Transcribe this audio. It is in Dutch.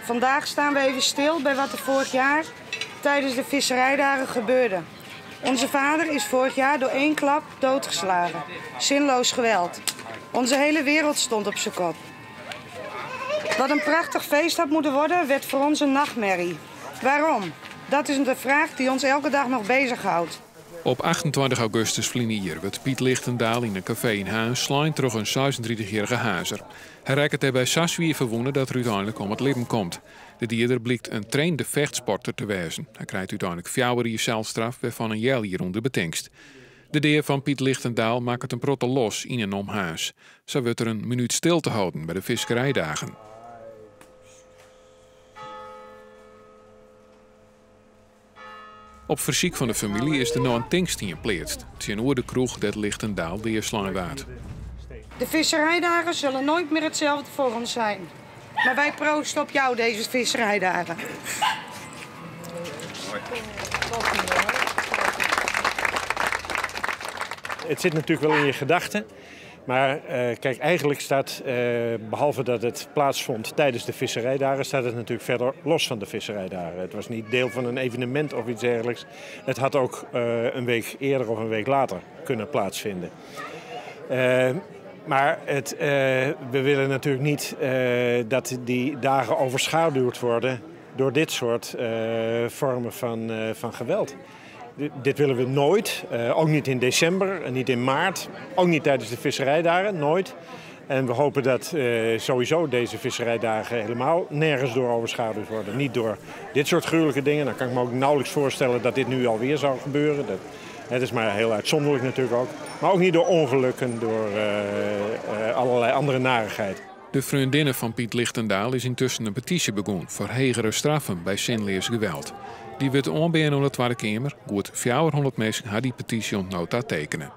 Vandaag staan we even stil bij wat er vorig jaar tijdens de visserijdagen gebeurde. Onze vader is vorig jaar door één klap doodgeslagen. Zinloos geweld. Onze hele wereld stond op zijn kop. Wat een prachtig feest had moeten worden, werd voor ons een nachtmerrie. Waarom? Dat is de vraag die ons elke dag nog bezighoudt. Op 28 augustus hier wordt Piet Lichtendaal in een café in Huis slaan terug een 36-jarige huizer. Hij reikt er bij Saswier verwonnen dat er uiteindelijk om het leven komt. De dierder blijkt een trainde vechtsporter te wezen. Hij krijgt uiteindelijk 4 jaar celstraf, waarvan een jaar hieronder betingst. De deer van Piet Lichtendaal maakt het een protte los in en om Huis. Zo wordt er een minuut stil te houden bij de visserijdagen. Op verzoek van de familie is er nou een tankstien geplaatst. Tegenover de kroeg dat Lichtendaal de heer waard. De visserijdagen zullen nooit meer hetzelfde voor ons zijn. Maar wij proosten op jou deze visserijdagen. Het zit natuurlijk wel in je gedachten. Maar kijk, eigenlijk staat, behalve dat het plaatsvond tijdens de visserijdagen, staat het natuurlijk verder los van de visserijdagen. Het was niet deel van een evenement of iets dergelijks. Het had ook een week eerder of een week later kunnen plaatsvinden. Maar we willen natuurlijk niet dat die dagen overschaduwd worden door dit soort vormen van geweld. Dit willen we nooit, ook niet in december en niet in maart, ook niet tijdens de visserijdagen, nooit. En we hopen dat sowieso deze visserijdagen helemaal nergens door overschaduwd worden. Niet door dit soort gruwelijke dingen. Dan kan ik me ook nauwelijks voorstellen dat dit nu alweer zou gebeuren. Het is maar heel uitzonderlijk natuurlijk ook. Maar ook niet door ongelukken, door allerlei andere narigheid. De vriendinnen van Piet Lichtendaal is intussen een petitie begonnen voor hegere straffen bij zinloos geweld. Die wordt aanbenen onder de Tweede Kamer. Goed 400 mensen gaan die petitie ontnota tekenen.